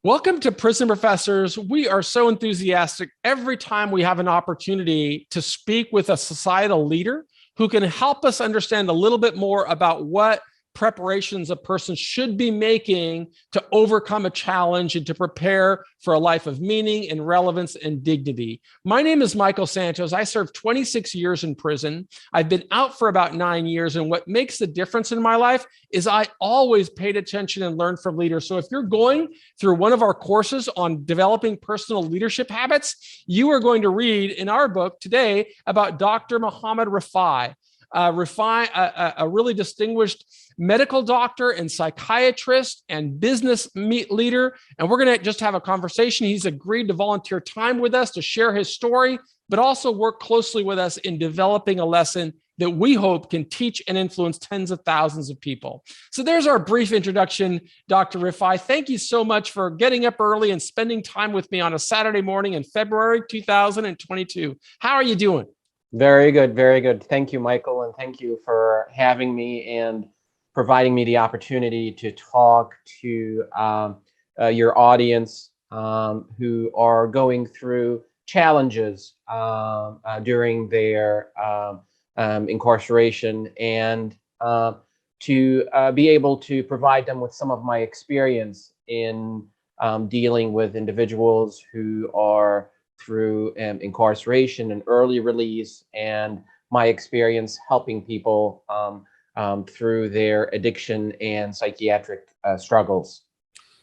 Welcome to Prison Professors. We are so enthusiastic every time we have an opportunity to speak with a societal leader who can help us understand a little bit more about what preparations a person should be making to overcome a challenge and to prepare for a life of meaning and relevance and dignity. My name is Michael Santos. I served 26 years in prison. I've been out for about 9 years. And what makes the difference in my life is I always paid attention and learned from leaders. So if you're going through one of our courses on developing personal leadership habits, you are going to read in our book today about Dr. Muhammad Rifai. Rifai, a really distinguished medical doctor and psychiatrist and business leader. And we're going to just have a conversation. He's agreed to volunteer time with us to share his story, but also work closely with us in developing a lesson that we hope can teach and influence tens of thousands of people. So there's our brief introduction, Dr. Rifai. Thank you so much for getting up early and spending time with me on a Saturday morning in February 2022. How are you doing? Very good, very good. Thank you, Michael, and thank you for having me and providing me the opportunity to talk to your audience who are going through challenges during their incarceration, and to be able to provide them with some of my experience in dealing with individuals who are through incarceration and early release, and my experience helping people through their addiction and psychiatric struggles.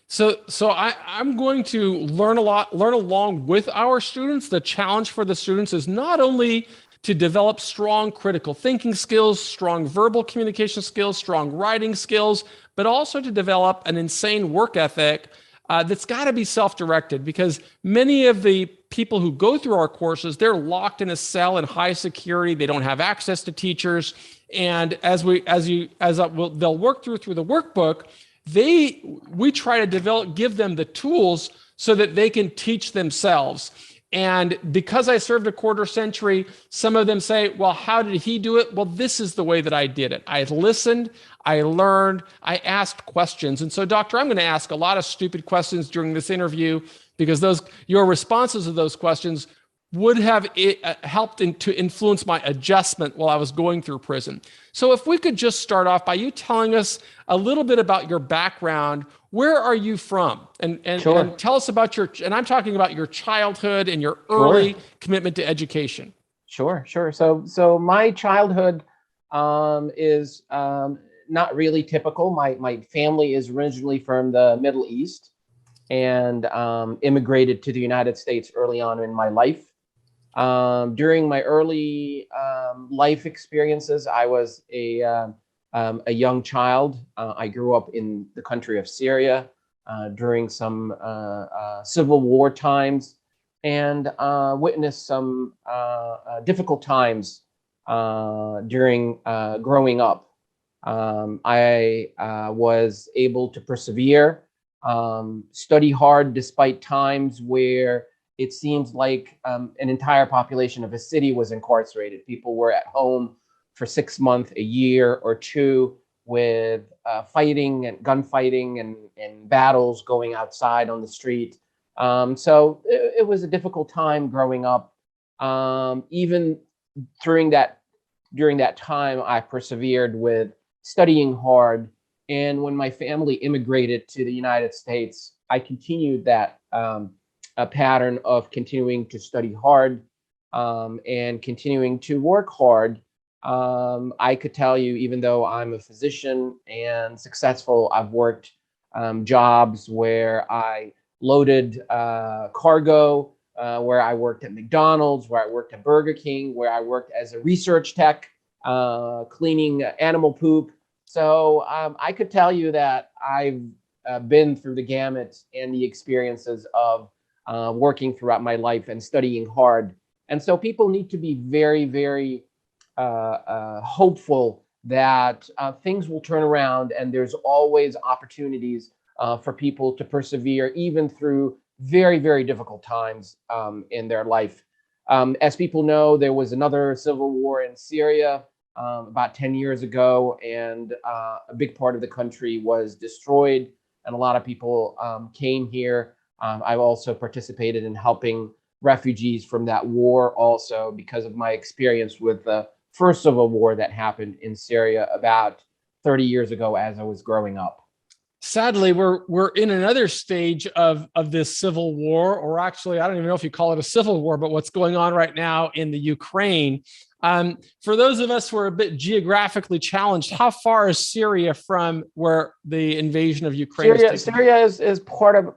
So I'm going to learn along with our students. The challenge for the students is not only to develop strong critical thinking skills, strong verbal communication skills, strong writing skills, but also to develop an insane work ethic that's got to be self-directed, because many of the people who go through our courses, they're locked in a cell in high security. They don't have access to teachers. And they'll work through the workbook, we try to give them the tools so that they can teach themselves. And because I served a quarter century, some of them say, well, how did he do it? Well, this is the way that I did it. I listened, I learned, I asked questions. And so, Doctor, I'm going to ask a lot of stupid questions during this interview, because your responses to those questions would have helped to influence my adjustment while I was going through prison. So if we could just start off by you telling us a little bit about your background. Where are you from? And tell us about and I'm talking about your childhood and your early commitment to education. Sure. So my childhood is not really typical. My family is originally from the Middle East and immigrated to the United States early on in my life. During my early life experiences, I was a young child. I grew up in the country of Syria during some civil war times, and witnessed some difficult times during growing up. I was able to persevere, study hard despite times where it seems like an entire population of a city was incarcerated. People were at home for 6 months, a year or two, with fighting and gunfighting and battles going outside on the street. So it was a difficult time growing up. Even during that time, I persevered with studying hard. And when my family immigrated to the United States, I continued that a pattern of continuing to study hard and continuing to work hard. I could tell you, even though I'm a physician and successful, I've worked jobs where I loaded cargo, where I worked at McDonald's, where I worked at Burger King, where I worked as a research tech, cleaning animal poop. So I could tell you that I've been through the gamut and the experiences of working throughout my life and studying hard. And so people need to be very, very hopeful that things will turn around, and there's always opportunities for people to persevere even through very, very difficult times in their life. As people know, there was another civil war in Syria about 10 years ago, and a big part of the country was destroyed. and a lot of people came here. I've also participated in helping refugees from that war also because of my experience with the first civil war that happened in Syria about 30 years ago as I was growing up. Sadly, we're in another stage of this civil war, or actually, I don't even know if you call it a civil war, but what's going on right now in the Ukraine. For those of us who are a bit geographically challenged, how far is Syria from where the invasion of Ukraine is? Syria is part of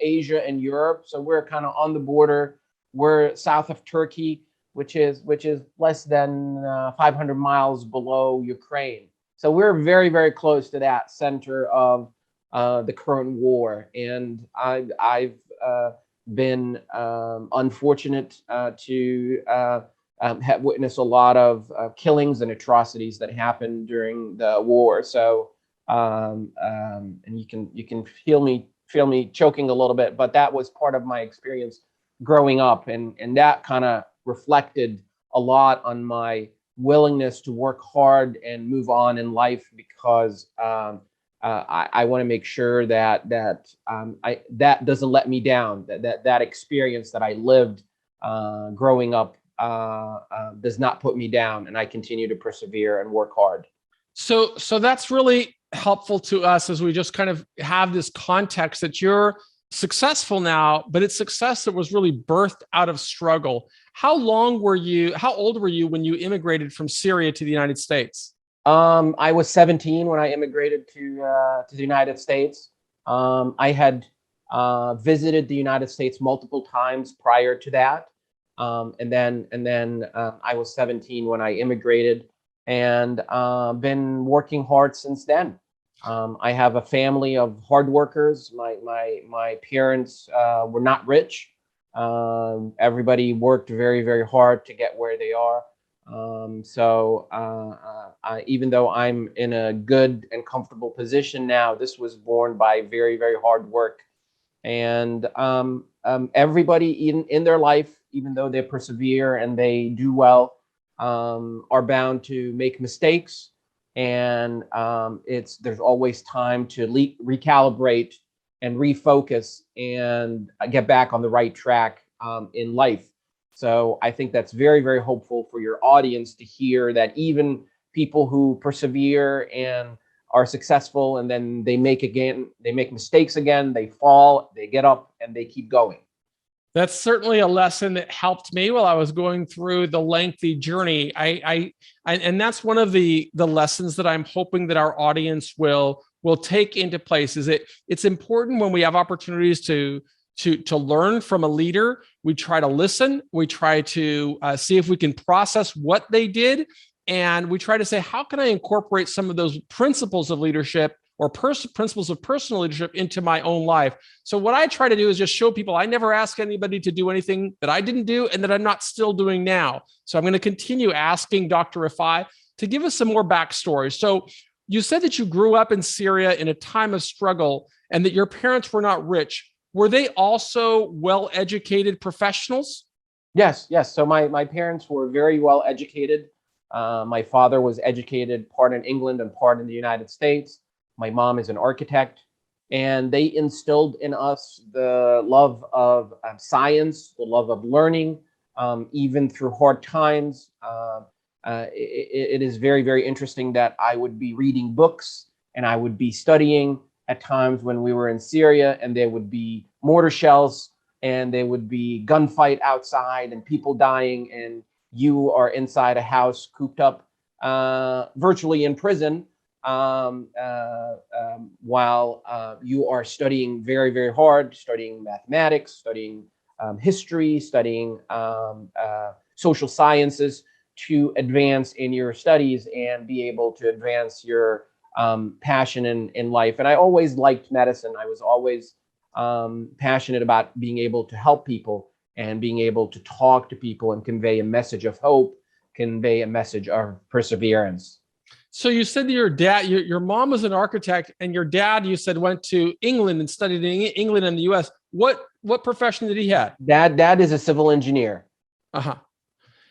Asia and Europe, so we're kind of on the border. We're south of Turkey, which is less than 500 miles below Ukraine. So we're very, very close to that center of the current war, and I've been unfortunate to have witnessed a lot of killings and atrocities that happened during the war. So, and you can feel me choking a little bit, but that was part of my experience growing up, and that kind of reflected a lot on my willingness to work hard and move on in life, because I want to make sure that that doesn't let me down. That experience that I lived growing up does not put me down, and I continue to persevere and work hard. So that's really helpful to us as we just kind of have this context that you're successful now, but it's success that was really birthed out of struggle. How old were you when you immigrated from Syria to the United States? I was 17 when I immigrated to the United States. I had visited the United States multiple times prior to that, and then I was 17 when I immigrated, and been working hard since then. I have a family of hard workers. My parents were not rich. Everybody worked very, very hard to get where they are. Even though I'm in a good and comfortable position now, this was born by very, very hard work. And everybody in their life, even though they persevere and they do well, are bound to make mistakes. And there's always time to recalibrate and refocus and get back on the right track in life. So I think that's very, very hopeful for your audience to hear that even people who persevere and are successful, and then they make mistakes again, they fall, they get up, and they keep going. That's certainly a lesson that helped me while I was going through the lengthy journey. And that's one of the lessons that I'm hoping that our audience will take into place. It's important when we have opportunities to learn from a leader. We try to listen. We try to see if we can process what they did, and we try to say, how can I incorporate some of those principles of leadership or principles of personal leadership into my own life? So what I try to do is just show people I never ask anybody to do anything that I didn't do and that I'm not still doing now. So I'm going to continue asking Dr. Rifai to give us some more backstory. So you said that you grew up in Syria in a time of struggle and that your parents were not rich. Were they also well-educated professionals? Yes. So my parents were very well educated. My father was educated part in England and part in the United States. My mom is an architect, and they instilled in us the love of science, the love of learning, even through hard times. It is very, very interesting that I would be reading books and I would be studying at times when we were in Syria, and there would be mortar shells and there would be gunfight outside and people dying, and you are inside a house cooped up, virtually in prison, while you are studying very, very hard, studying mathematics, studying history, studying social sciences to advance in your studies and be able to advance your passion in life. And I always liked medicine. I was always passionate about being able to help people and being able to talk to people and convey a message of hope, convey a message of perseverance. So you said that your dad, your mom was an architect, and your dad, you said, went to England and studied in England and the U.S. What profession did he have? Dad is a civil engineer. Uh-huh.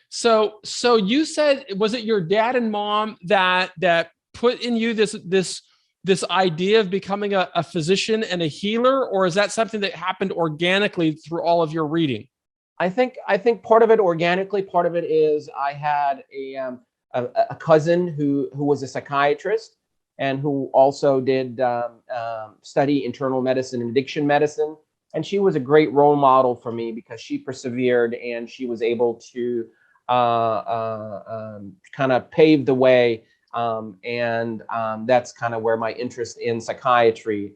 So you said, was it your dad and mom that put in you this this idea of becoming a physician and a healer, or is that something that happened organically through all of your reading? I think part of it organically, part of it is I had a cousin who was a psychiatrist and who also did study internal medicine and addiction medicine. And she was a great role model for me because she persevered and she was able to kind of pave the way. That's kind of where my interest in psychiatry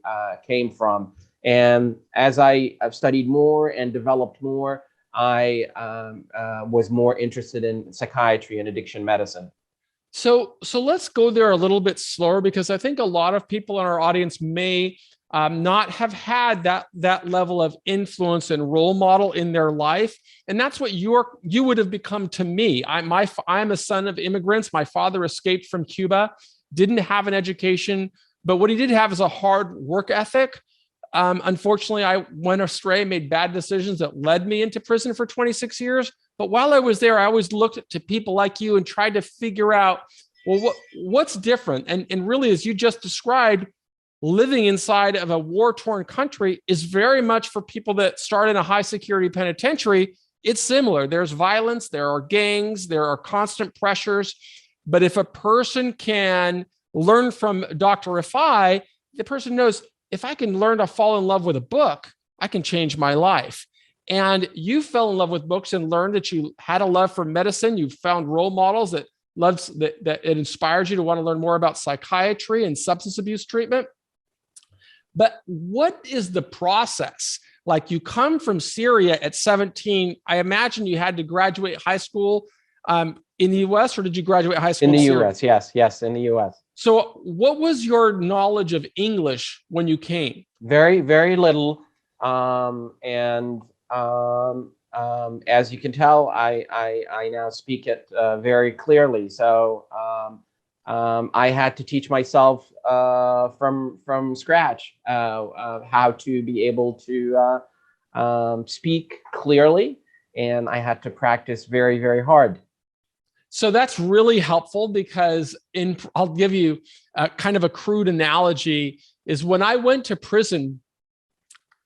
came from. And as I've studied more and developed more, I was more interested in psychiatry and addiction medicine. So let's go there a little bit slower, because I think a lot of people in our audience may not have had that level of influence and role model in their life, and that's what you would have become to me. I'm a son of immigrants. My father escaped from Cuba, didn't have an education, but what he did have is a hard work ethic. Unfortunately, I went astray, made bad decisions that led me into prison for 26 years. But while I was there, I always looked to people like you and tried to figure out, well, what's different? And really, as you just described, living inside of a war-torn country is very much for people that start in a high-security penitentiary. It's similar. There's violence, there are gangs, there are constant pressures. But if a person can learn from Dr. Rifai, the person knows, if I can learn to fall in love with a book, I can change my life. And you fell in love with books and learned that you had a love for medicine. You found role models that it inspired you to want to learn more about psychiatry and substance abuse treatment. But what is the process? Like, you come from Syria at 17. I imagine you had to graduate high school in the US, or did you graduate high school in the Syria? US? Yes, in the US. So what was your knowledge of English when you came? Very, very little. As you can tell, I now speak it very clearly. So I had to teach myself from scratch how to be able to speak clearly, and I had to practice very, very hard. So that's really helpful, because I'll give you kind of a crude analogy, is when I went to prison,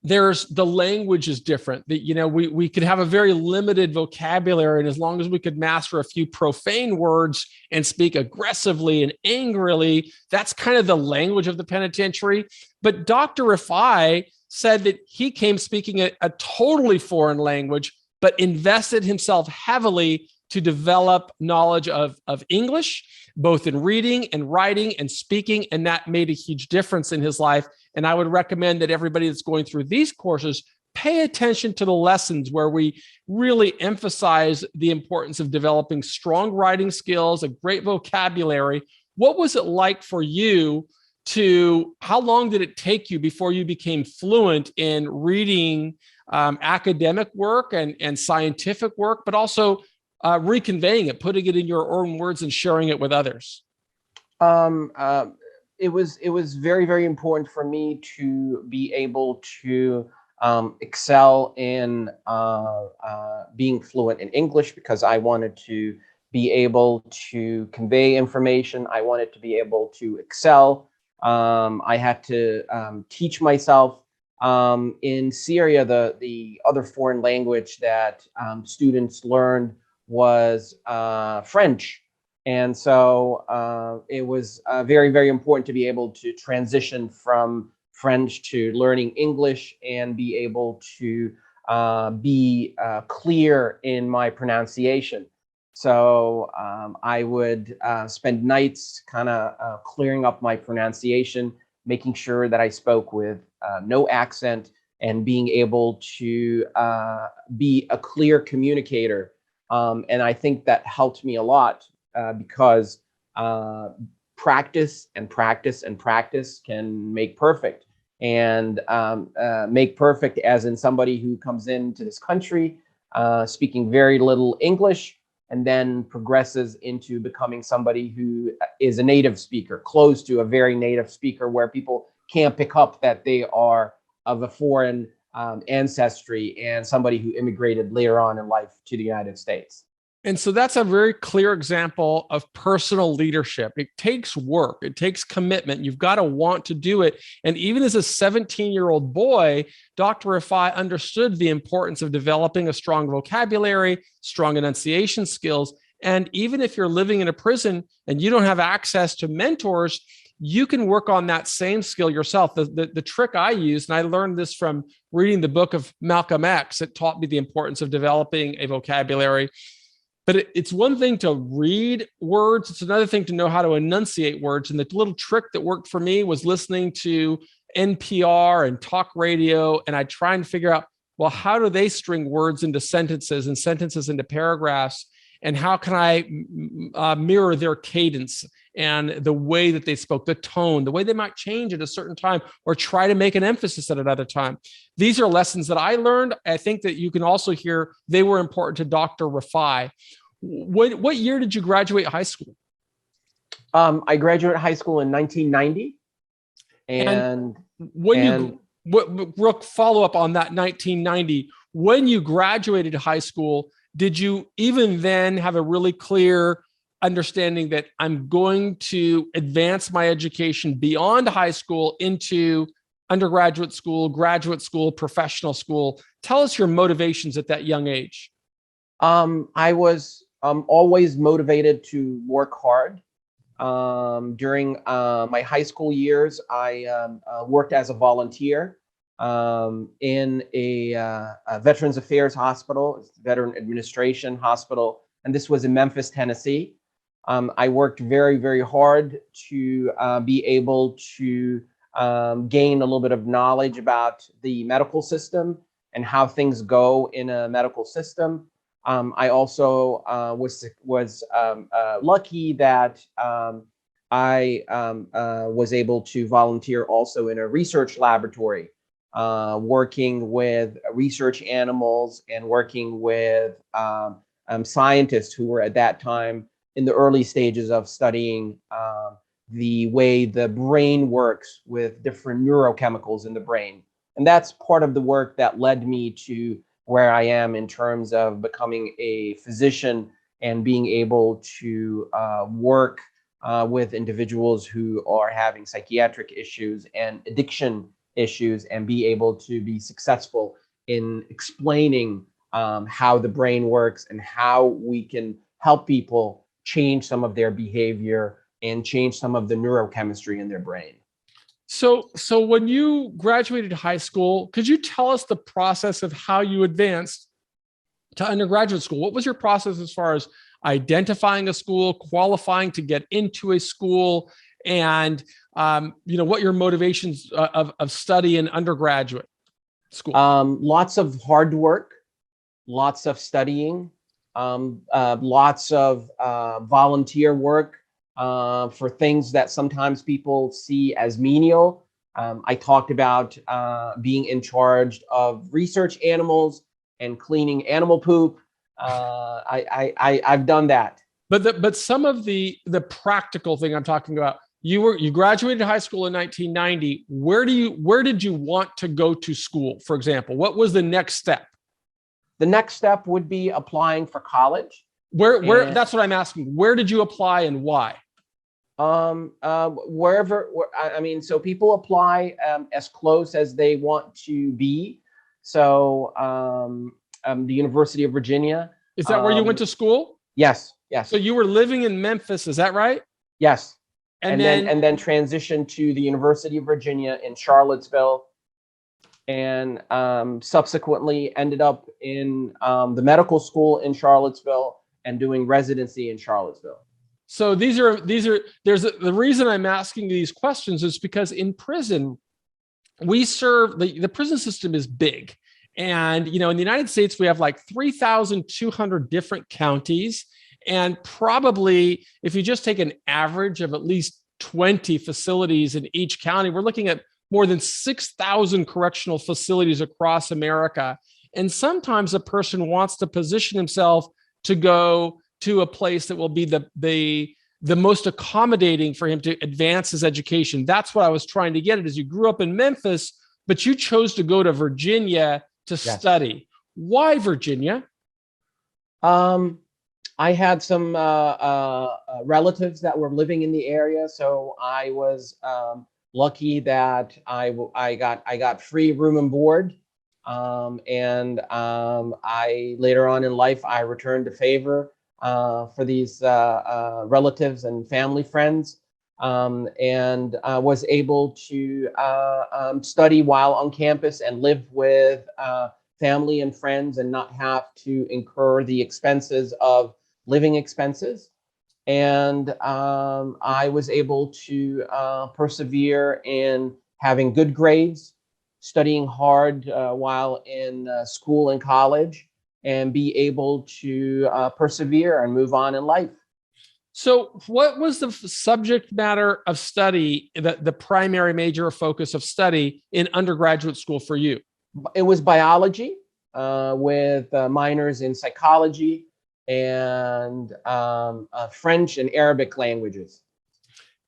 the language is different. That, we could have a very limited vocabulary, and as long as we could master a few profane words and speak aggressively and angrily, that's kind of the language of the penitentiary. But Dr. Rifai said that he came speaking a totally foreign language, but invested himself heavily to develop knowledge of English, both in reading and writing and speaking, and that made a huge difference in his life. And I would recommend that everybody that's going through these courses pay attention to the lessons where we really emphasize the importance of developing strong writing skills, a great vocabulary. What was it like for you how long did it take you before you became fluent in reading academic work and scientific work, but also reconveying it, putting it in your own words and sharing it with others? It was very, very important for me to be able to excel in being fluent in English, because I wanted to be able to convey information. I wanted to be able to excel. I had to teach myself. In Syria, the other foreign language that students learned was French. And so it was very, very important to be able to transition from French to learning English and be able to be clear in my pronunciation. So I would spend nights kind of clearing up my pronunciation, making sure that I spoke with no accent, and being able to be a clear communicator. And I think that helped me a lot because practice and practice and practice can make perfect. And make perfect as in somebody who comes into this country speaking very little English, and then progresses into becoming somebody who is a native speaker, close to a very native speaker, where people can't pick up that they are of a foreign ancestry and somebody who immigrated later on in life to the United States. And so that's a very clear example of personal leadership. It takes work, it takes commitment. You've got to want to do it. And even as a 17-year-old boy, Dr. Rifai understood the importance of developing a strong vocabulary, strong enunciation skills. And even if you're living in a prison and you don't have access to mentors, you can work on that same skill yourself. The trick I use, and I learned this from reading the book of Malcolm X, it taught me the importance of developing a vocabulary. But it's one thing to read words. It's another thing to know how to enunciate words. And the little trick that worked for me was listening to NPR and talk radio. And I try and figure out, well, how do they string words into sentences and sentences into paragraphs? And how can I mirror their cadence and the way that they spoke, the tone, the way they might change at a certain time or try to make an emphasis at another time. These are lessons that I learned. I think that you can also hear they were important to Dr. Rifai. What year did you graduate high school? I graduated high school in 1990. Real follow up on that 1990, when you graduated high school, did you even then have a really clear understanding that I'm going to advance my education beyond high school into undergraduate school, graduate school, professional school? Tell us your motivations at that young age. I was always motivated to work hard. During my high school years, I worked as a volunteer in a Veterans Affairs hospital, Veteran Administration Hospital, and this was in Memphis, Tennessee. I worked very, very hard to be able to gain a little bit of knowledge about the medical system and how things go in a medical system. I also was lucky that I was able to volunteer also in a research laboratory, working with research animals and working with scientists who were at that time in the early stages of studying the way the brain works with different neurochemicals in the brain. And that's part of the work that led me to where I am in terms of becoming a physician and being able to work with individuals who are having psychiatric issues and addiction issues and be able to be successful in explaining how the brain works and how we can help people change some of their behavior and change some of the neurochemistry in their brain. So when you graduated high school, could you tell us the process of how you advanced to undergraduate school? What was your process as far as identifying a school, qualifying to get into a school, and what your motivations of study in undergraduate school? Lots of hard work, lots of studying, lots of volunteer work for things that sometimes people see as menial. I talked about being in charge of research animals and cleaning animal poop. I've done that. But some of the practical thing I'm talking about, you graduated high school in 1990. Where did you want to go to school, for example? What was the next step? The next step would be applying for college. Where that's what I'm asking. Where did you apply and why? Wherever, so people apply as close as they want to be. So the University of Virginia. Is that where you went to school? Yes. So you were living in Memphis, is that right? Yes. And then transitioned to the University of Virginia in Charlottesville, and subsequently ended up in the medical school in Charlottesville and doing residency in Charlottesville. So the reason I'm asking these questions is because in prison, we serve, the prison system is big. And, in the United States, we have like 3,200 different counties. And probably if you just take an average of at least 20 facilities in each county, we're looking at more than 6,000 correctional facilities across America. And sometimes a person wants to position himself to go to a place that will be the most accommodating for him to advance his education. That's what I was trying to get at, is you grew up in Memphis, but you chose to go to Virginia to study. Why Virginia? I had some relatives that were living in the area, so I was lucky that I got free room and board, and I later on in life I returned the favor for these relatives and family friends, and was able to study while on campus and live with family and friends and not have to incur the expenses of living expenses. And I was able to persevere in having good grades, studying hard while in school and college, and be able to persevere and move on in life. So what was the subject matter of study, the primary major focus of study in undergraduate school for you? It was biology with minors in psychology and French and Arabic languages.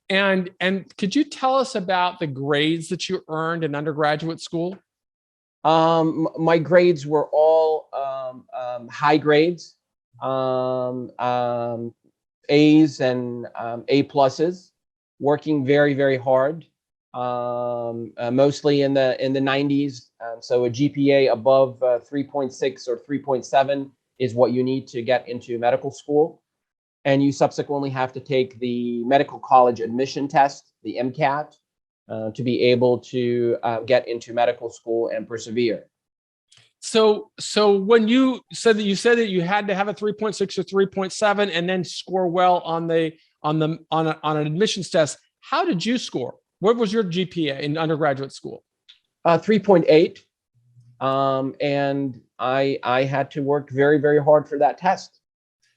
And could you tell us about the grades that you earned in undergraduate school? My grades were all high grades, A's and A pluses, working very, very hard, mostly in the 90s. So a GPA above 3.6 or 3.7 is what you need to get into medical school. And you subsequently have to take the medical college admission test, the MCAT, to be able to get into medical school and persevere. So when you said that you had to have a 3.6 or 3.7 and then score well on an admissions test, how did you score? What was your GPA in undergraduate school? 3.8. And I had to work very, very hard for that test.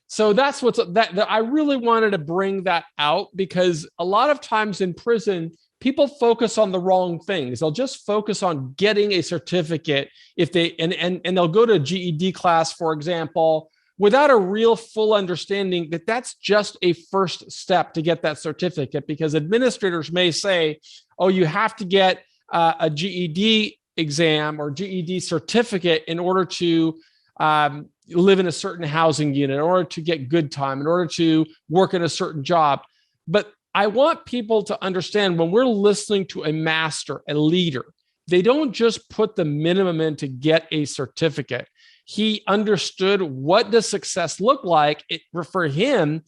So that's that I really wanted to bring that out, because a lot of times in prison, people focus on the wrong things. They'll just focus on getting a certificate if they and they'll go to a GED class, for example, without a real full understanding that that's just a first step to get that certificate, because administrators may say, oh, you have to get a GED exam or GED certificate in order to live in a certain housing unit, in order to get good time, in order to work in a certain job. But I want people to understand, when we're listening to a master, a leader, they don't just put the minimum in to get a certificate. He understood, what does success look like? For him,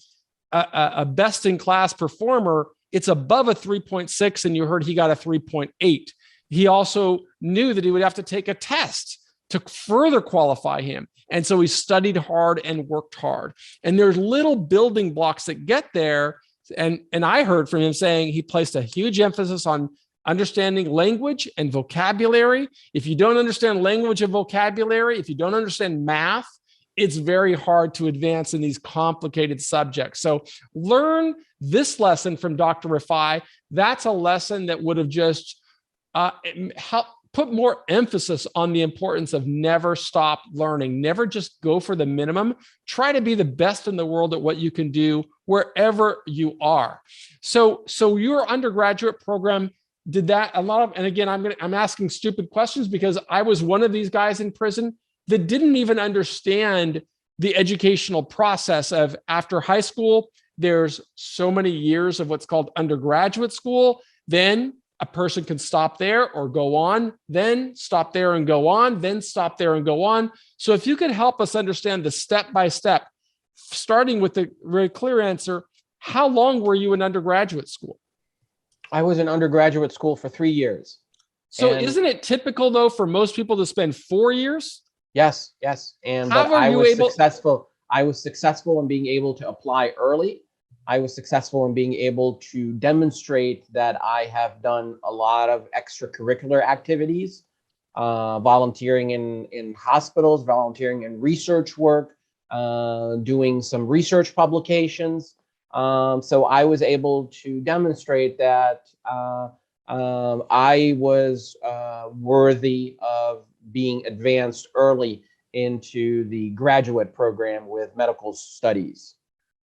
a best-in-class performer, it's above a 3.6, and you heard he got a 3.8. He also knew that he would have to take a test to further qualify him. And so he studied hard and worked hard. And there's little building blocks that get there. And I heard from him saying he placed a huge emphasis on understanding language and vocabulary. If you don't understand language and vocabulary, if you don't understand math, it's very hard to advance in these complicated subjects. So learn this lesson from Dr. Rifai. That's a lesson that would have just helped put more emphasis on the importance of never stop learning. Never just go for the minimum. Try to be the best in the world at what you can do wherever you are. So your undergraduate program did that a lot of, and again, I'm asking stupid questions because I was one of these guys in prison that didn't even understand the educational process of, after high school, there's so many years of what's called undergraduate school. Then a person can stop there or go on, then stop there and go on, then stop there and go on. So if you could help us understand the step-by-step, starting with the very clear answer, how long were you in undergraduate school? I was in undergraduate school for 3 years. So isn't it typical, though, for most people to spend 4 years? Yes. And but I was successful. I was successful in being able to apply early. I was successful in being able to demonstrate that I have done a lot of extracurricular activities, volunteering in hospitals, volunteering in research work, doing some research publications. So I was able to demonstrate that I was worthy of being advanced early into the graduate program with medical studies.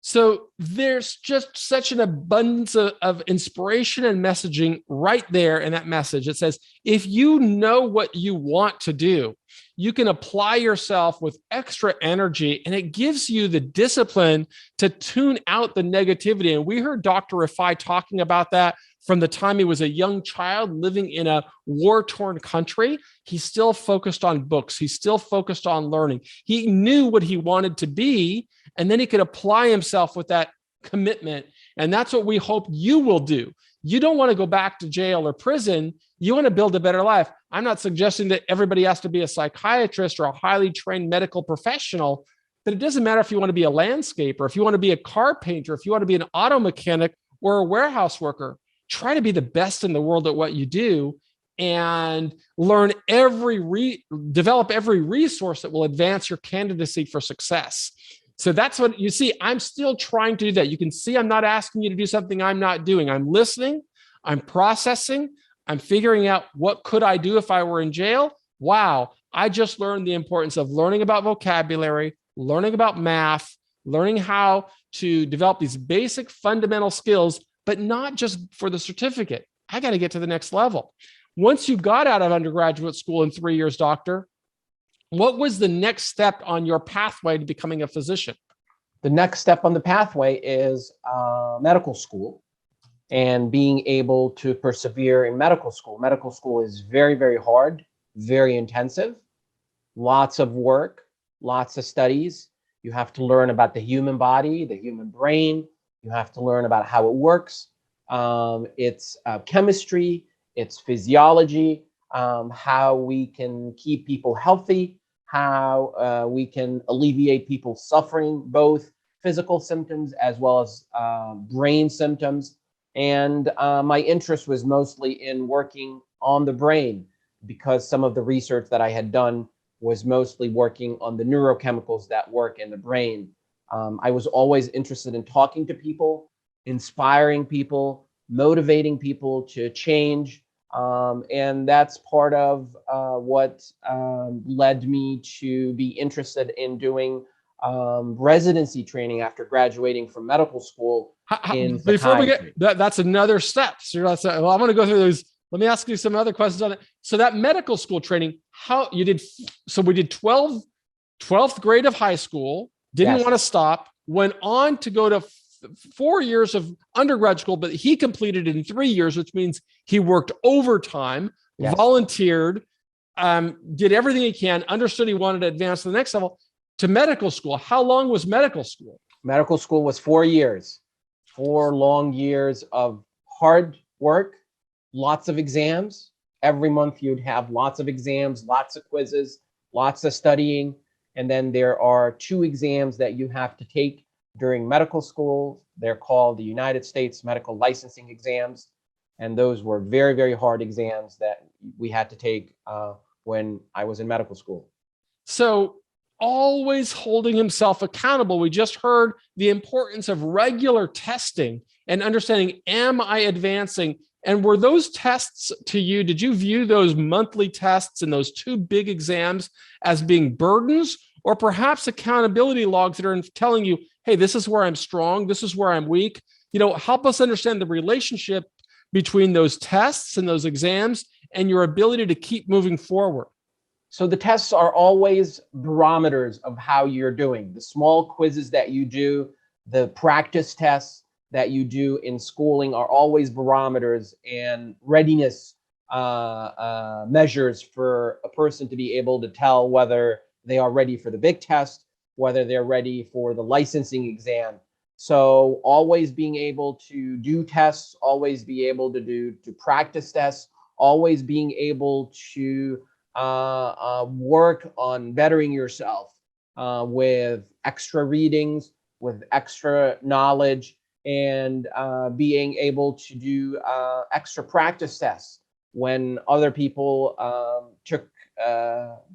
So there's just such an abundance of inspiration and messaging right there in that message. It says, if you know what you want to do, you can apply yourself with extra energy, and it gives you the discipline to tune out the negativity. And we heard Dr. Rifai talking about that from the time he was a young child living in a war-torn country. He still focused on books. He still focused on learning. He knew what he wanted to be, and then he could apply himself with that commitment. And that's what we hope you will do. You don't want to go back to jail or prison. You want to build a better life. I'm not suggesting that everybody has to be a psychiatrist or a highly trained medical professional, but it doesn't matter if you want to be a landscaper, if you want to be a car painter, if you want to be an auto mechanic or a warehouse worker. Try to be the best in the world at what you do, and develop every resource that will advance your candidacy for success. So that's what you see. I'm still trying to do that. You can see I'm not asking you to do something I'm not doing. I'm listening, I'm processing, I'm figuring out what could I do if I were in jail. Wow, I just learned the importance of learning about vocabulary, learning about math, learning how to develop these basic fundamental skills, but not just for the certificate. I got to get to the next level. Once you got out of undergraduate school in 3 years, doctor, what was the next step on your pathway to becoming a physician? The next step on the pathway is medical school and being able to persevere in medical school. Medical school is very, very hard, very intensive, lots of work, lots of studies. You have to learn about the human body, the human brain. You have to learn about how it works. It's chemistry, it's physiology, how we can keep people healthy, how we can alleviate people's suffering, both physical symptoms as well as brain symptoms. And my interest was mostly in working on the brain, because some of the research that I had done was mostly working on the neurochemicals that work in the brain. I was always interested in talking to people, inspiring people, motivating people to change. And that's part of what led me to be interested in doing residency training after graduating from medical school in Before we psychiatry. get that's another step. So you're not saying, well, I'm going to go through those. Let me ask you some other questions on it. So that medical school training, how you did, so we did 12th grade of high school, didn't Yes. want to stop, went on to go to 4 years of undergrad school, but he completed it in 3 years, which means he worked overtime, Yes. volunteered, did everything he can, understood he wanted to advance to the next level, to medical school. How long was medical school? Medical school was 4 years, 4 long years of hard work, lots of exams. Every month you'd have lots of exams, lots of quizzes, lots of studying. And then there are 2 exams that you have to take during medical school. They're called the United States Medical Licensing exams. And those were very, very hard exams that we had to take when I was in medical school. So always holding himself accountable. We just heard the importance of regular testing and understanding, am I advancing? And were those tests to you, did you view those monthly tests and those 2 big exams as being burdens, or perhaps accountability logs that are telling you, hey, this is where I'm strong, this is where I'm weak? Help us understand the relationship between those tests and those exams and your ability to keep moving forward. So the tests are always barometers of how you're doing. The small quizzes that you do, the practice tests that you do in schooling are always barometers and readiness measures for a person to be able to tell whether they are ready for the big test, whether they're ready for the licensing exam. So always being able to do tests, always be able to practice tests, always being able to work on bettering yourself with extra readings, with extra knowledge, and being able to do extra practice tests when other people took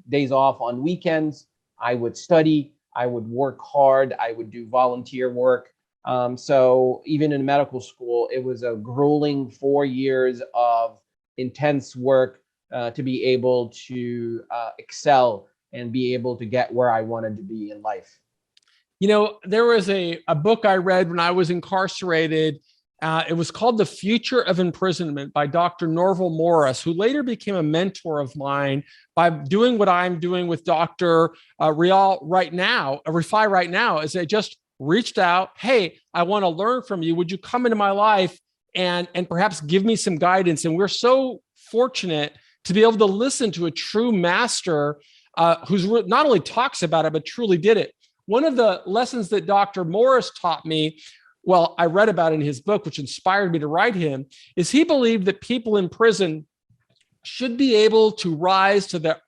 days off on weekends. I would study, I would work hard, I would do volunteer work. So even in medical school, it was a grueling 4 years of intense work to be able to excel and be able to get where I wanted to be in life. There was a book I read when I was incarcerated. It was called The Future of Imprisonment by Dr. Norval Morris, who later became a mentor of mine by doing what I'm doing with Dr. Rifai right now, is I just reached out. Hey, I want to learn from you. Would you come into my life and perhaps give me some guidance? And we're so fortunate to be able to listen to a true master who's not only talks about it, but truly did it. One of the lessons that Dr. Morris taught me, well, I read about in his book, which inspired me to write him, is he believed that people in prison should be able to rise to their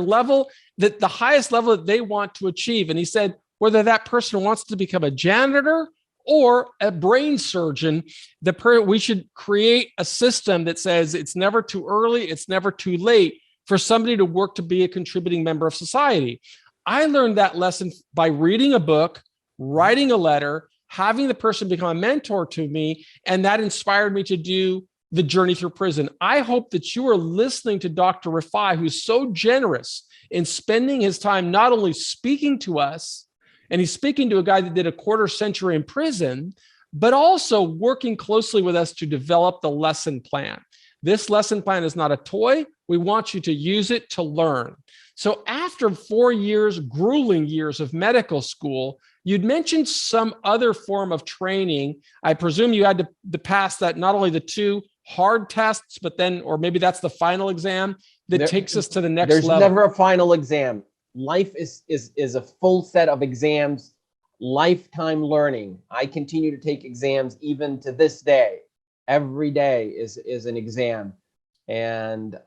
level, that the highest level that they want to achieve. And he said, whether that person wants to become a janitor or a brain surgeon, we should create a system that says it's never too early, it's never too late for somebody to work to be a contributing member of society. I learned that lesson by reading a book, writing a letter, having the person become a mentor to me, and that inspired me to do the journey through prison. I hope that you are listening to Dr. Rifai, who's so generous in spending his time not only speaking to us, and he's speaking to a guy that did a quarter century in prison, but also working closely with us to develop the lesson plan. This lesson plan is not a toy. We want you to use it to learn. So after 4 years, grueling years of medical school, you'd mentioned some other form of training. I presume you had to pass that, not only the 2 hard tests, but then, or maybe that's the final exam that takes us to the next level. There's never a final exam. Life is a full set of exams, lifetime learning. I continue to take exams even to this day. Every day is an exam. And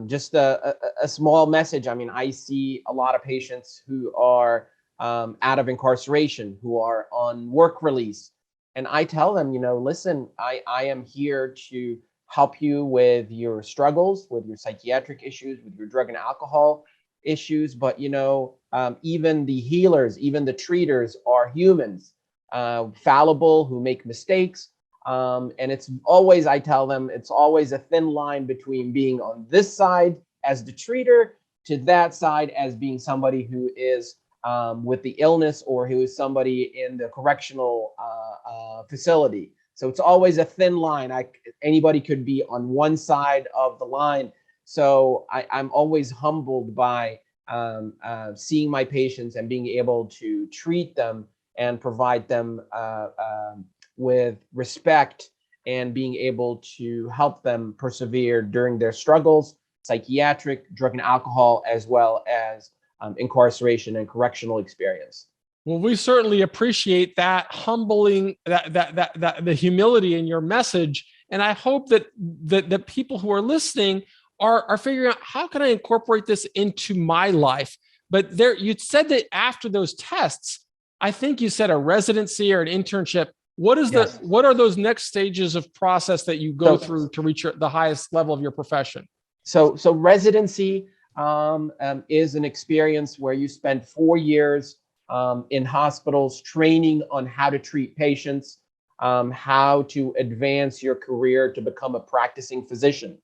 just a small message. I mean, I see a lot of patients who are out of incarceration, who are on work release. And I tell them, listen, I am here to help you with your struggles, with your psychiatric issues, with your drug and alcohol issues. But, even the healers, even the treaters are humans, fallible, who make mistakes. And it's always, I tell them, it's always a thin line between being on this side as the treater to that side as being somebody who is with the illness, or who is somebody in the correctional facility. So it's always a thin line. Anybody could be on one side of the line. So I'm always humbled by seeing my patients and being able to treat them and provide them with respect, and being able to help them persevere during their struggles, psychiatric, drug and alcohol, as well as incarceration and correctional experience. Well, we certainly appreciate that humbling, that the humility in your message. And I hope that people who are listening are figuring out, how can I incorporate this into my life? But you said that after those tests, I think you said a residency or an internship. What are those next stages of process that you go through to reach the highest level of your profession? So residency is an experience where you spend 4 years in hospitals training on how to treat patients, how to advance your career to become a practicing physician.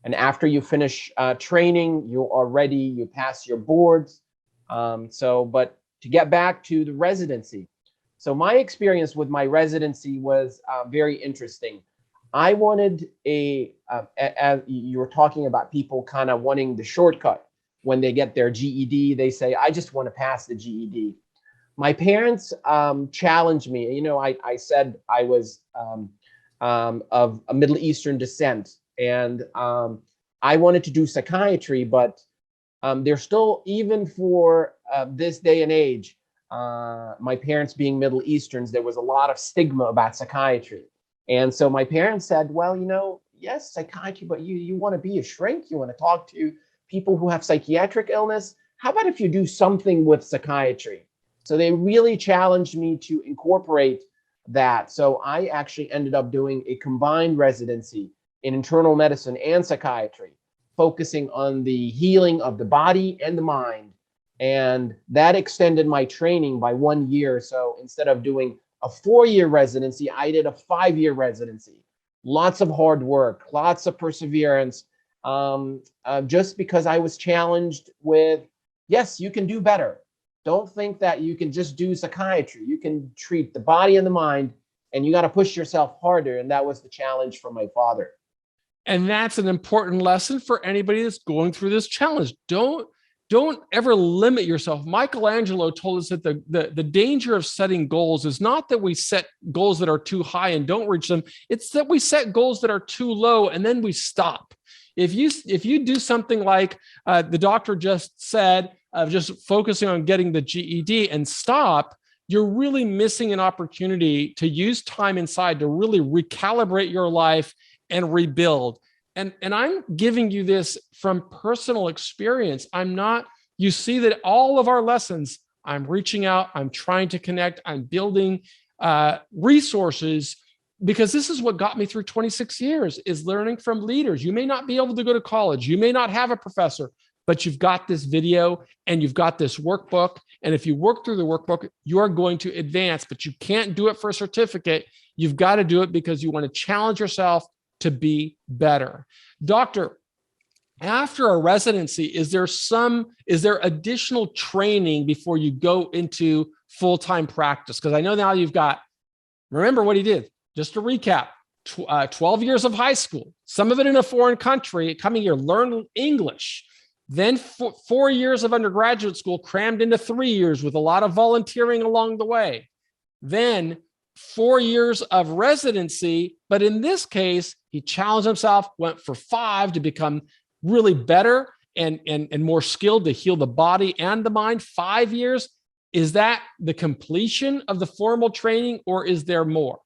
And after you finish training, you are ready, you pass your boards. But to get back to the residency. So my experience with my residency was very interesting. I wanted as you were talking about people kind of wanting the shortcut. When they get their GED, they say, I just want to pass the GED. My parents challenged me. I said I was of a Middle Eastern descent, and I wanted to do psychiatry, but there's still, even for this day and age, my parents being Middle Easterns, there was a lot of stigma about psychiatry. And so my parents said, well, yes, psychiatry, but you want to be a shrink? You want to talk to people who have psychiatric illness? How about if you do something with psychiatry? So they really challenged me to incorporate that. So I actually ended up doing a combined residency in internal medicine and psychiatry, focusing on the healing of the body and the mind. And that extended my training by 1 year. So instead of doing a 4-year residency, I did a 5-year residency. Lots of hard work, lots of perseverance, just because I was challenged with, yes, you can do better. Don't think that you can just do psychiatry. You can treat the body and the mind, and you got to push yourself harder. And that was the challenge for my father. And that's an important lesson for anybody that's going through this challenge. Don't ever limit yourself. Michelangelo told us that the danger of setting goals is not that we set goals that are too high and don't reach them. It's that we set goals that are too low and then we stop. If you do something like the doctor just said, of just focusing on getting the GED and stop, you're really missing an opportunity to use time inside to really recalibrate your life and rebuild. And I'm giving you this from personal experience. You see that all of our lessons, I'm reaching out, I'm trying to connect, I'm building resources, because this is what got me through 26 years, is learning from leaders. You may not be able to go to college, you may not have a professor, but you've got this video and you've got this workbook. And if you work through the workbook, you are going to advance, but you can't do it for a certificate. You've got to do it because you want to challenge yourself to be better. Doctor, after a residency, is there additional training before you go into full-time practice? Because I know now remember what he did, just to recap, 12 years of high school, some of it in a foreign country, coming here, learn English, then 4 years of undergraduate school crammed into 3 years with a lot of volunteering along the way. Then 4 years of residency, but in this case, he challenged himself, went for 5 to become really better and more skilled to heal the body and the mind. 5 years. Is that the completion of the formal training, or is there more?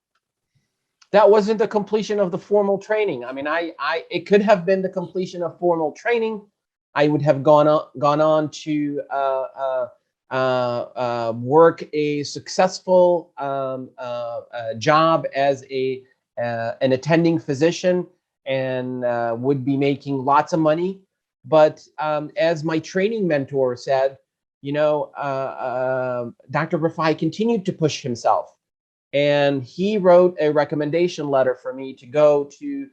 That wasn't the completion of the formal training. I mean, it could have been the completion of formal training. I would have gone on to work a successful job as an attending physician, and would be making lots of money. But as my training mentor said, Dr. Rifai continued to push himself, and he wrote a recommendation letter for me to go to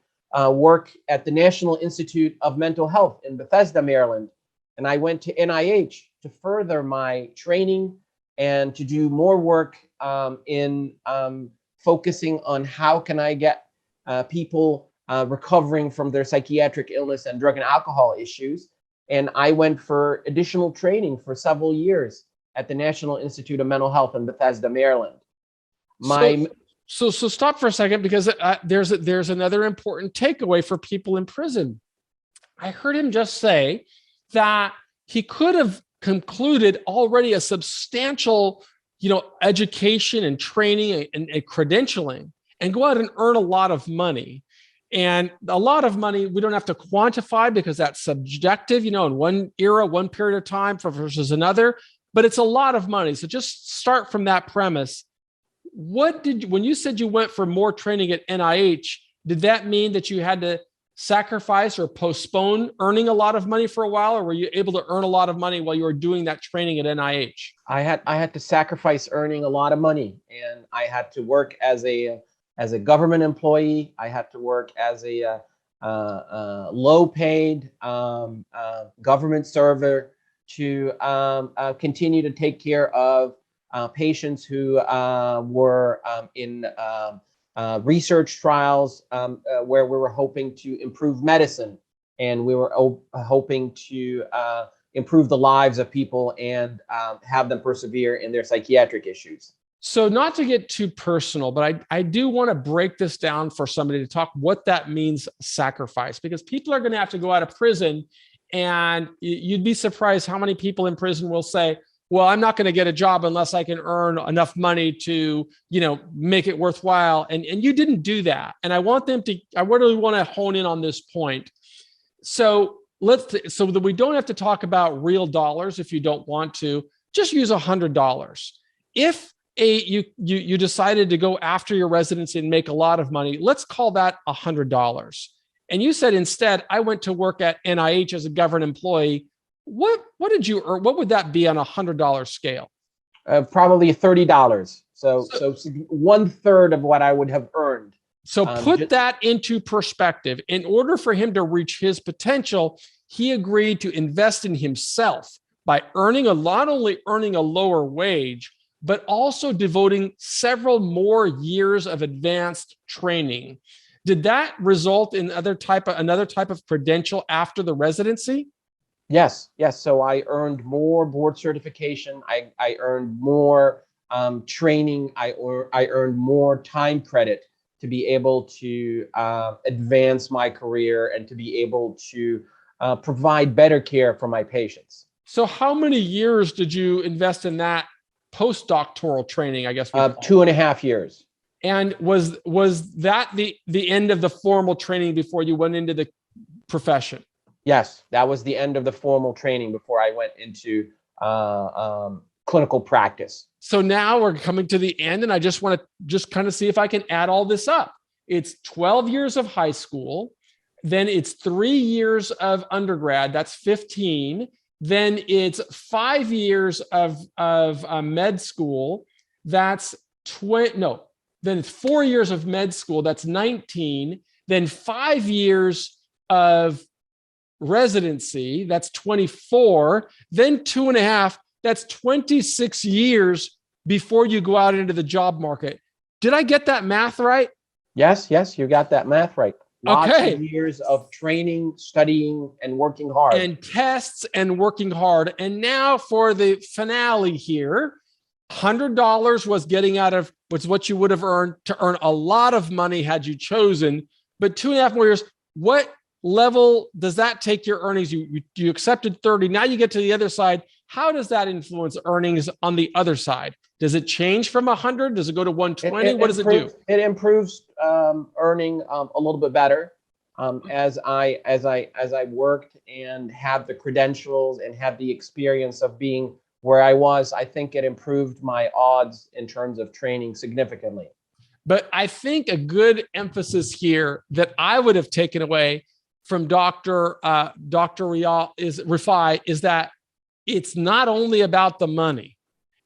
work at the National Institute of Mental Health in Bethesda, Maryland. And I went to NIH to further my training and to do more work in focusing on how can I get people recovering from their psychiatric illness and drug and alcohol issues. And I went for additional training for several years at the National Institute of Mental Health in Bethesda, Maryland. So stop for a second, because there's another important takeaway for people in prison. I heard him just say that he could have concluded already a substantial, education and training and credentialing, and go out and earn a lot of money. And a lot of money we don't have to quantify because that's subjective, in one era, one period of time versus another, but it's a lot of money. So just start from that premise. When you said you went for more training at NIH, did that mean that you had to sacrifice or postpone earning a lot of money for a while, or were you able to earn a lot of money while you were doing that training at NIH? I had to sacrifice earning a lot of money, and I had to work as a government employee. I had to work as a low-paid government server to continue to take care of patients who were in research trials where we were hoping to improve medicine, and we were hoping to improve the lives of people and have them persevere in their psychiatric issues. So not to get too personal, but I do want to break this down for somebody to talk what that means, sacrifice, because people are going to have to go out of prison, and you'd be surprised how many people in prison will say, well, I'm not going to get a job unless I can earn enough money to, make it worthwhile. And you didn't do that. And I really want to hone in on this point. So so that we don't have to talk about real dollars. If you don't want to, just use $100. If you decided to go after your residency and make a lot of money, let's call that $100. And you said, instead, I went to work at NIH as a government employee. What did you earn? What would that be on a $100 scale? Probably $30. So 1/3 of what I would have earned. So put that into perspective. In order for him to reach his potential, he agreed to invest in himself, by not only earning a lower wage, but also devoting several more years of advanced training. Did that result in another type of credential after the residency? Yes. So I earned more board certification. I earned more training. I earned more time credit to be able to advance my career and to be able to provide better care for my patients. So how many years did you invest in that postdoctoral training, I guess? 2.5 years. And was that the end of the formal training before you went into the profession? Yes, that was the end of the formal training before I went into clinical practice. So now we're coming to the end, and I just want to kind of see if I can add all this up. It's 12 years of high school, then it's 3 years of undergrad, that's 15. Then it's 5 years of med school, that's 20. No, then it's 4 years of med school, that's 19. Then 5 years of residency, that's 24. Then 2.5, that's 26 years before you go out into the job market. Did I get that math right? Yes, you got that math right. Lots Okay. of years of training, studying, and working hard. And tests and working hard. And now for the finale here, $100 was getting out of what you would have earned to earn a lot of money had you chosen. But 2.5 more years, what level does that take your earnings? You accepted 30. Now you get to the other side. How does that influence earnings on the other side? Does it change from 100? Does it go to 120? What does it do? It improves earning a little bit better as I worked and have the credentials and have the experience of being where I was. I think it improved my odds in terms of training significantly. But I think a good emphasis here that I would have taken away from Dr. Rifai is that it's not only about the money.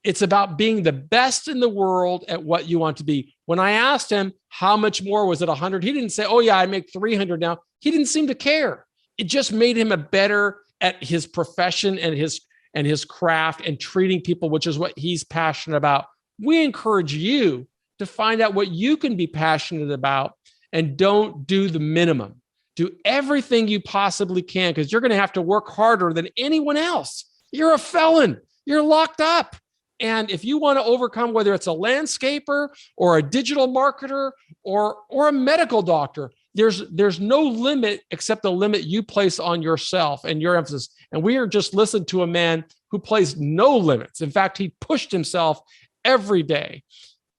It's about being the best in the world at what you want to be. When I asked him how much more was it, 100, he didn't say, oh yeah, I make 300 now. He didn't seem to care. It just made him a better at his profession and his craft and treating people, which is what he's passionate about. We encourage you to find out what you can be passionate about and don't do the minimum. Do everything you possibly can, because you're going to have to work harder than anyone else. You're a felon. You're locked up. And if you want to overcome, whether it's a landscaper or a digital marketer or a medical doctor, there's no limit except the limit you place on yourself and your emphasis. And we are just listening to a man who placed no limits. In fact, he pushed himself every day.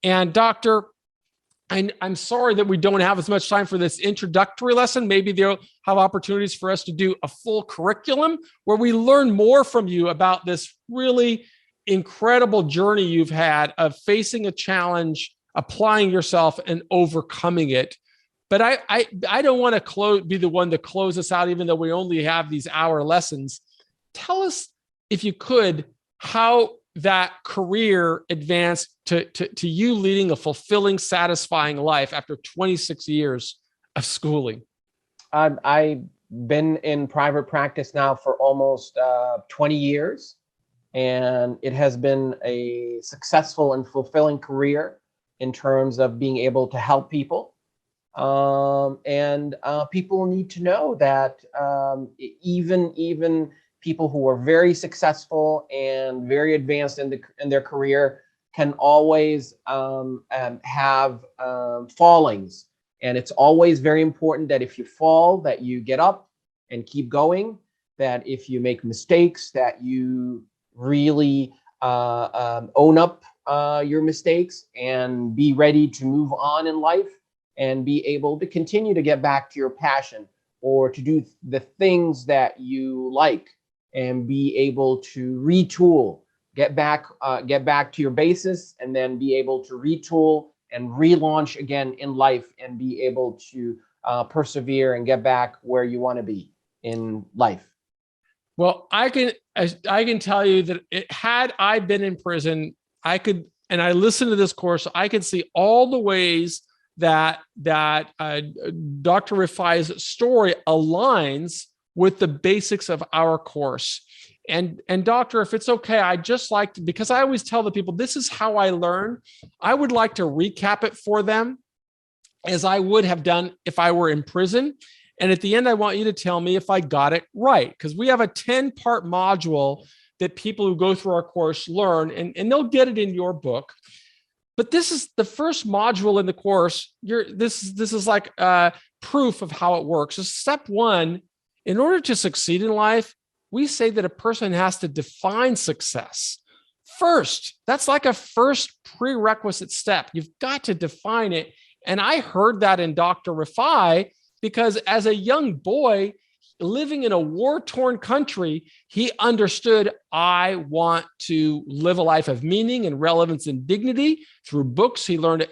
And doctor, I'm sorry that we don't have as much time for this introductory lesson. Maybe they'll have opportunities for us to do a full curriculum where we learn more from you about this really incredible journey you've had of facing a challenge, applying yourself, and overcoming it. But I don't want to be the one to close us out, even though we only have these hour lessons. Tell us, if you could, how that career advanced to you leading a fulfilling, satisfying life after 26 years of schooling. I've been in private practice now for almost 20 years, and it has been a successful and fulfilling career in terms of being able to help people. And people need to know that even people who are very successful and very advanced in their career can always have fallings. And it's always very important that if you fall, that you get up and keep going, that if you make mistakes, that you really own up your mistakes and be ready to move on in life and be able to continue to get back to your passion or to do the things that you like and be able to retool, get back to your basis, and then be able to retool and relaunch again in life and be able to persevere and get back where you want to be in life. Well, I can tell you that had I been in prison, and I listened to this course, I could see all the ways that Dr. Rifai's story aligns with the basics of our course. And doctor, if it's okay, I'd just like to, because I always tell the people, this is how I learn. I would like to recap it for them as I would have done if I were in prison. And at the end, I want you to tell me if I got it right, because we have a 10-part module that people who go through our course learn, and they'll get it in your book. But this is the first module in the course. This is like proof of how it works. So step one, in order to succeed in life, we say that a person has to define success first. That's like a first prerequisite step. You've got to define it. And I heard that in Dr. Rifai, because as a young boy living in a war-torn country, he understood, I want to live a life of meaning and relevance and dignity. Through books, he learned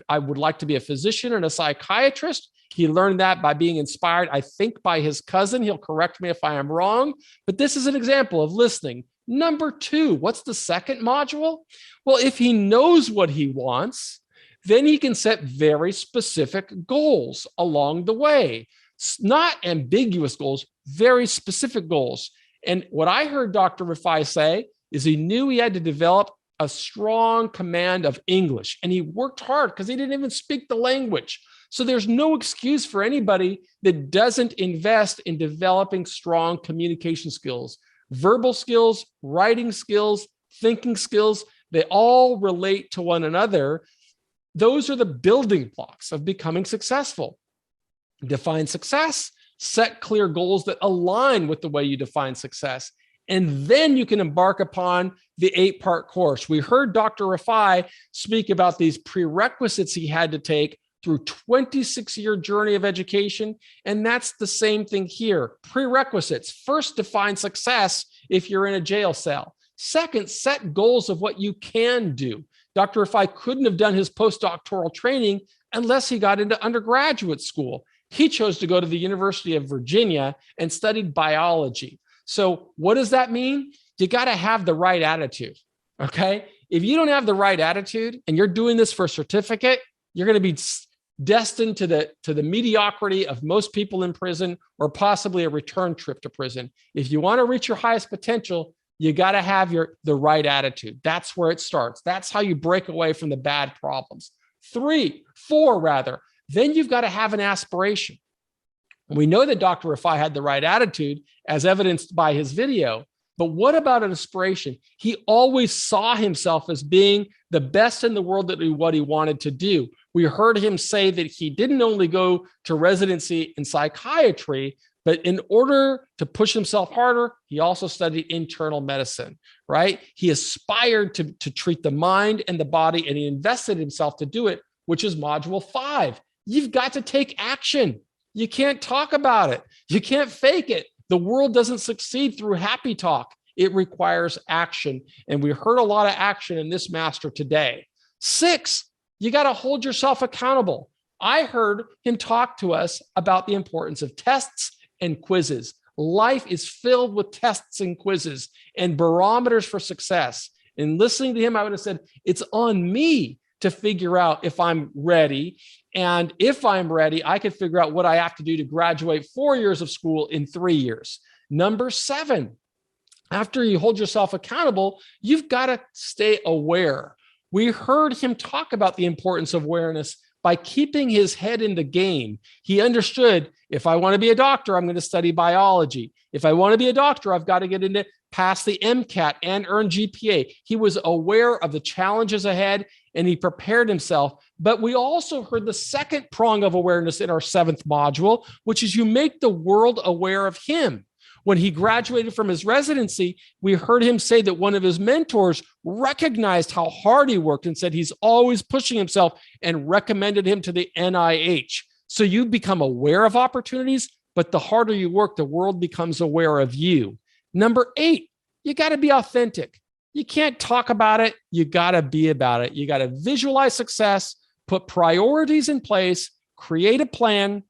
I would like to be a physician and a psychiatrist. He learned that by being inspired, I think, by his cousin. He'll correct me if I am wrong, but this is an example of listening. Number two, what's the second module? Well, if he knows what he wants, then he can set very specific goals along the way. Not ambiguous goals, very specific goals. And what I heard Dr. Rifai say is he knew he had to develop a strong command of English, and he worked hard because he didn't even speak the language. So there's no excuse for anybody that doesn't invest in developing strong communication skills, verbal skills, writing skills, thinking skills. They all relate to one another. Those are the building blocks of becoming successful. Define success, set clear goals that align with the way you define success, and then you can embark upon the 8-part course. We heard Dr. Rifai speak about these prerequisites he had to take through 26-year journey of education, and that's the same thing here. Prerequisites. First, define success if you're in a jail cell. Second, set goals of what you can do. Dr. Rifai couldn't have done his postdoctoral training unless he got into undergraduate school. He chose to go to the University of Virginia and studied biology. So what does that mean? You got to have the right attitude, okay? If you don't have the right attitude and you're doing this for a certificate, you're going to be destined to the mediocrity of most people in prison, or possibly a return trip to prison. If you want to reach your highest potential, you got to have the right attitude. That's where it starts. That's how you break away from the bad problems. 4 rather. Then you've got to have an aspiration. We know that Dr. Rifai had the right attitude, as evidenced by his video. But what about an aspiration? He always saw himself as being the best in the world at what he wanted to do. We heard him say that he didn't only go to residency in psychiatry, but in order to push himself harder, he also studied internal medicine, right? He aspired to treat the mind and the body, and he invested himself to do it, which is module 5. You've got to take action. You can't talk about it. You can't fake it. The world doesn't succeed through happy talk. It requires action. And we heard a lot of action in this master today. 6, you got to hold yourself accountable. I heard him talk to us about the importance of tests and quizzes. Life is filled with tests and quizzes and barometers for success. And listening to him, I would have said, it's on me to figure out if I'm ready. And if I'm ready, I could figure out what I have to do to graduate 4 years of school in 3 years. Number 7, after you hold yourself accountable, you've got to stay aware. We heard him talk about the importance of awareness by keeping his head in the game. He understood, if I want to be a doctor, I'm going to study biology. If I want to be a doctor, I've got to get into pass the MCAT and earn GPA. He was aware of the challenges ahead, and he prepared himself. But we also heard the second prong of awareness in our 7th module, which is you make the world aware of him. When he graduated from his residency, we heard him say that one of his mentors recognized how hard he worked and said he's always pushing himself, and recommended him to the NIH. So you become aware of opportunities, but the harder you work, the world becomes aware of you. Number 8, you got to be authentic. You can't talk about it. You got to be about it. You got to visualize success, put priorities in place, create a plan,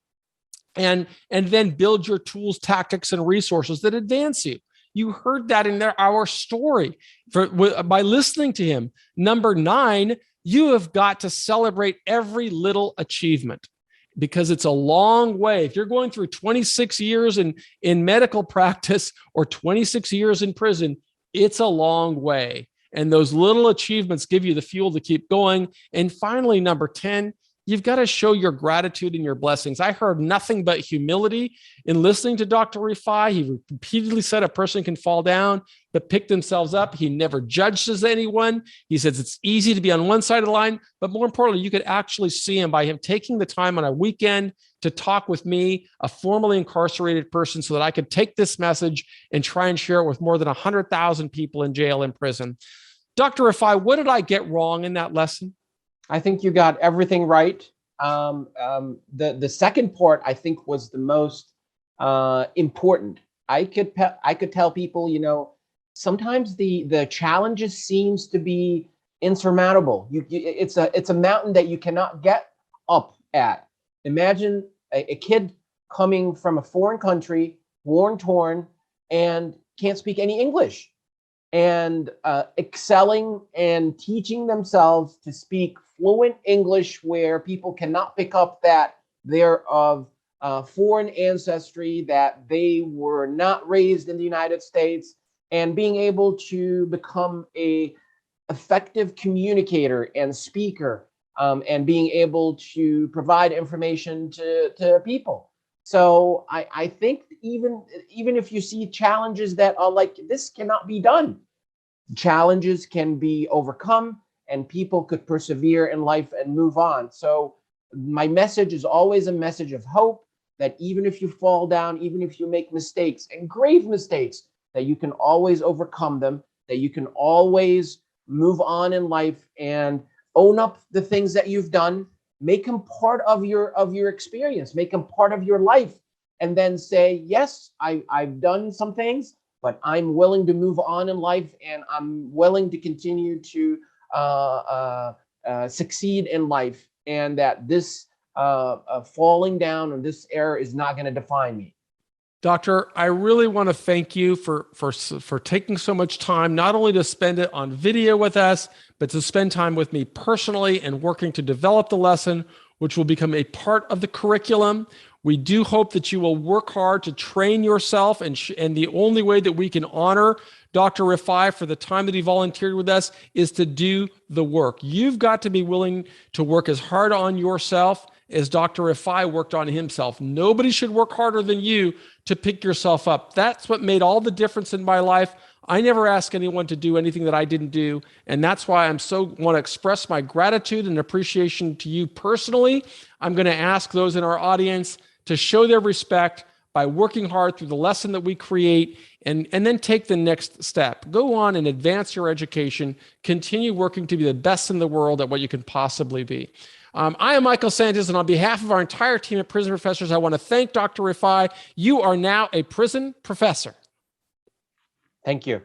and then build your tools, tactics, and resources that advance you. You heard that in our story by listening to him. Number 9, you have got to celebrate every little achievement. because it's a long way. If you're going through 26 years in medical practice or 26 years in prison, it's a long way. And those little achievements give you the fuel to keep going. And finally, number 10, you've got to show your gratitude and your blessings. I heard nothing but humility in listening to Dr. Rifai. He repeatedly said a person can fall down, but pick themselves up. He never judges anyone. He says it's easy to be on one side of the line, but more importantly, you could actually see him by him taking the time on a weekend to talk with me, a formerly incarcerated person, so that I could take this message and try and share it with more than 100,000 people in jail and prison. Dr. Rifai, what did I get wrong in that lesson? I think you got everything right. The second part, I think, was the most important. I could tell people, you know, sometimes the challenges seems to be insurmountable. It's a mountain that you cannot get up at. Imagine a kid coming from a foreign country, war torn, and can't speak any English, and excelling and teaching themselves to speak fluent English, where people cannot pick up that they're of foreign ancestry, that they were not raised in the United States, and being able to become a effective communicator and speaker, and being able to provide information to people. So I think even if you see challenges that are like, this cannot be done, challenges can be overcome and people could persevere in life and move on. So my message is always a message of hope, that even if you fall down, even if you make mistakes and grave mistakes, that you can always overcome them, that you can always move on in life and own up the things that you've done, make them part of your experience, make them part of your life, and then say, yes, I've done some things, but I'm willing to move on in life, and I'm willing to continue to succeed in life, and that this falling down and this error is not going to define me. Doctor, I really want to thank you for taking so much time, not only to spend it on video with us, but to spend time with me personally and working to develop the lesson, which will become a part of the curriculum. We do hope that you will work hard to train yourself, and the only way that we can honor Dr. Rifai for the time that he volunteered with us is to do the work. You've got to be willing to work as hard on yourself as Dr. Rifai worked on himself. Nobody should work harder than you to pick yourself up. That's what made all the difference in my life. I never ask anyone to do anything that I didn't do. And that's why want to express my gratitude and appreciation to you personally. I'm going to ask those in our audience to show their respect by working hard through the lesson that we create, and then take the next step. Go on and advance your education. Continue working to be the best in the world at what you can possibly be. I am Michael Santos, and on behalf of our entire team of prison professors, I want to thank Dr. Rifai. You are now a prison professor. Thank you.